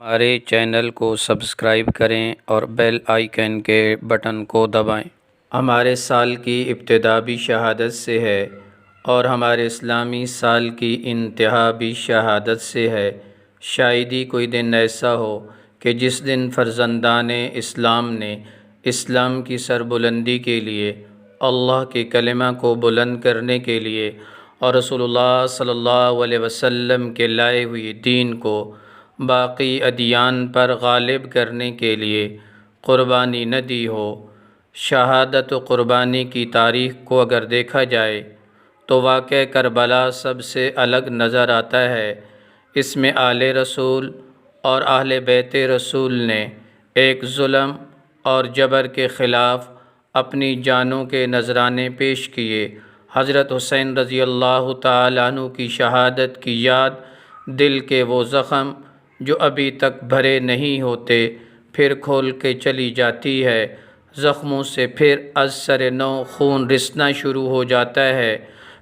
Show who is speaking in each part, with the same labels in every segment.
Speaker 1: ہمارے چینل کو سبسکرائب کریں اور بیل آئیکن کے بٹن کو دبائیں۔ ہمارے سال کی ابتدا بھی شہادت سے ہے اور ہمارے اسلامی سال کی انتہا بھی شہادت سے ہے۔ شاید ہی کوئی دن ایسا ہو کہ جس دن فرزندان اسلام نے اسلام کی سربلندی کے لیے، اللہ کے کلمہ کو بلند کرنے کے لیے اور رسول اللہ صلی اللہ علیہ وسلم کے لائے ہوئے دین کو باقی ادیان پر غالب کرنے کے لیے قربانی نہ دی ہو۔ شہادت و قربانی کی تاریخ کو اگر دیکھا جائے تو واقعہ کربلا سب سے الگ نظر آتا ہے۔ اس میں آل رسول اور اہل بیت رسول نے ایک ظلم اور جبر کے خلاف اپنی جانوں کے نذرانے پیش کیے۔ حضرت حسین رضی اللہ تعالیٰ عنہ کی شہادت کی یاد دل کے وہ زخم جو ابھی تک بھرے نہیں ہوتے پھر کھول کے چلی جاتی ہے۔ زخموں سے پھر از سر نو خون رسنا شروع ہو جاتا ہے،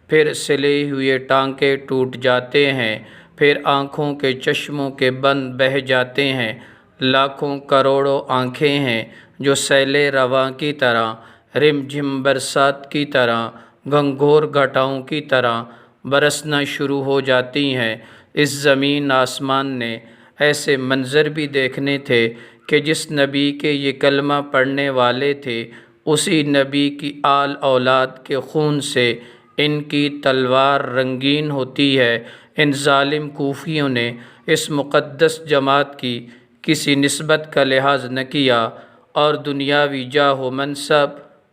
Speaker 1: پھر سلے ہوئے ٹانکے ٹوٹ جاتے ہیں، پھر آنکھوں کے چشموں کے بند بہہ جاتے ہیں۔ لاکھوں کروڑوں آنکھیں ہیں جو سیل رواں کی طرح، رم جھم برسات کی طرح، گھنگھور گھٹاؤں کی طرح برسنا شروع ہو جاتی ہیں۔ اس زمین آسمان نے ایسے منظر بھی دیکھنے تھے کہ جس نبی کے یہ کلمہ پڑھنے والے تھے اسی نبی کی آل اولاد کے خون سے ان کی تلوار رنگین ہوتی ہے۔ ان ظالم کوفیوں نے اس مقدس جماعت کی کسی نسبت کا لحاظ نہ کیا اور دنیاوی جاہ و منصب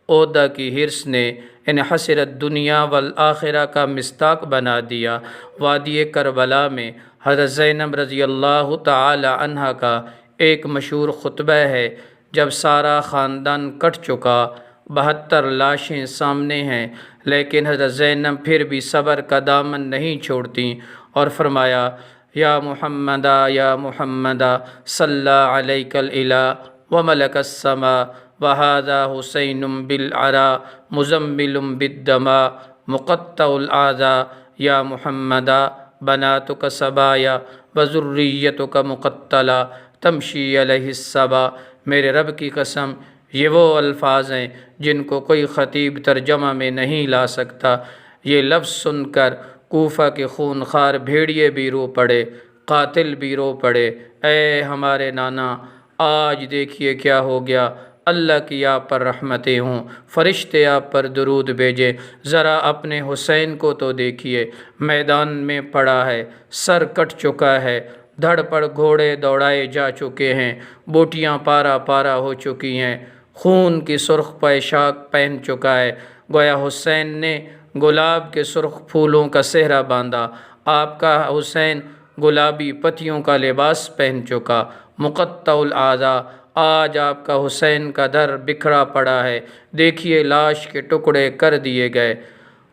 Speaker 1: عہدہ کی حرص نے ان حسرت دنیا والآخرہ کا مصداق بنا دیا۔ وادی کربلا میں حضرت زینب رضی اللہ تعالی عنہ کا ایک مشہور خطبہ ہے۔ جب سارا خاندان کٹ چکا، 72 لاشیں سامنے ہیں، لیکن حضرت زینب پھر بھی صبر کا دامن نہیں چھوڑتیں اور فرمایا، یا محمدہ یا محمدہ صلی علیک الالہ وملک السماء وہذا حسین بالعراء مزمل بالدماء مقطع الاعضاء یا محمدہ بناتک سبایا وذریتک مقتلہ تمشی علیہ السبا۔ میرے رب کی قسم یہ وہ الفاظ ہیں جن کو کوئی خطیب ترجمہ میں نہیں لا سکتا۔ یہ لفظ سن کر کوفہ کے خونخوار بھیڑیے بھی رو پڑے، قاتل بھی رو پڑے۔ اے ہمارے نانا، آج دیکھیے کیا ہو گیا۔ اللہ کی آپ پر رحمتیں ہوں، فرشتے آپ پر درود بھیجیں۔ ذرا اپنے حسین کو تو دیکھیے، میدان میں پڑا ہے، سر کٹ چکا ہے، دھڑ پر گھوڑے دوڑائے جا چکے ہیں، بوٹیاں پارا پارا ہو چکی ہیں، خون کی سرخ پوشاک پہن چکا ہے، گویا حسین نے گلاب کے سرخ پھولوں کا سہرا باندھا۔ آپ کا حسین گلابی پتیوں کا لباس پہن چکا، مقطع الاعضاء۔ آج آپ کا حسین کا در بکھرا پڑا ہے، دیکھیے لاش کے ٹکڑے کر دیے گئے۔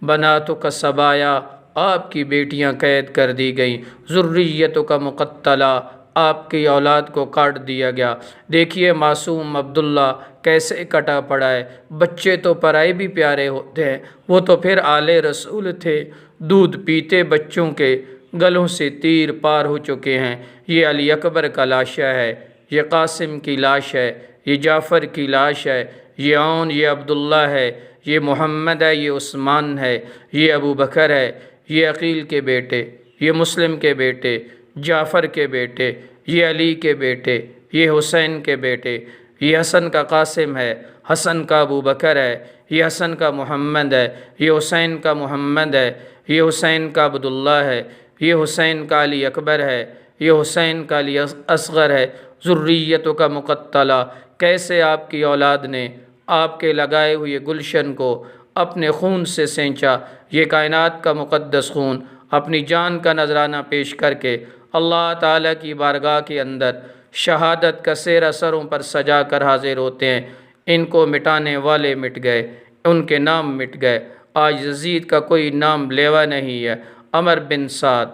Speaker 1: بناتک سبایا، آپ کی بیٹیاں قید کر دی گئیں۔ ذریتک مقتلہ، آپ کی اولاد کو کاٹ دیا گیا۔ دیکھیے معصوم عبداللہ کیسے کٹا پڑا ہے۔ بچے تو پرائے بھی پیارے ہوتے ہیں، وہ تو پھر آل رسول تھے۔ دودھ پیتے بچوں کے گلوں سے تیر پار ہو چکے ہیں۔ یہ علی اکبر کا لاشا ہے، یہ قاسم کی لاش ہے، یہ جعفر کی لاش ہے، یہ عون، یہ عبداللہ ہے، یہ محمد ہے، یہ عثمان ہے، یہ ابو بکر ہے، یہ عقیل کے بیٹے، یہ مسلم کے بیٹے، جعفر کے بیٹے، یہ علی کے بیٹے، یہ حسین کے بیٹے، یہ حسن کا قاسم ہے، حسن کا ابو بکر ہے، یہ حسن کا محمد ہے، یہ حسین کا محمد ہے، یہ حسین کا عبداللہ ہے، یہ حسین کا علی اکبر ہے، یہ حسین کا علی اصغر ہے۔ ذریتک کا مقتلہ، کیسے آپ کی اولاد نے آپ کے لگائے ہوئے گلشن کو اپنے خون سے سینچا۔ یہ کائنات کا مقدس خون اپنی جان کا نذرانہ پیش کر کے اللہ تعالیٰ کی بارگاہ کے اندر شہادت کا سہرا سروں پر سجا کر حاضر ہوتے ہیں۔ ان کو مٹانے والے مٹ گئے، ان کے نام مٹ گئے۔ آج یزید کا کوئی نام لیوا نہیں ہے۔ عمر بن سعد،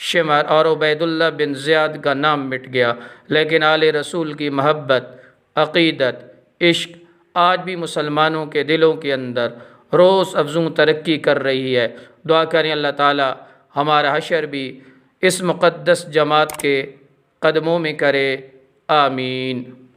Speaker 1: شمر اور عبید اللہ بن زیاد کا نام مٹ گیا، لیکن آل رسول کی محبت، عقیدت، عشق آج بھی مسلمانوں کے دلوں کے اندر روز افزوں ترقی کر رہی ہے۔ دعا کریں اللہ تعالی ہمارا حشر بھی اس مقدس جماعت کے قدموں میں کرے۔ آمین۔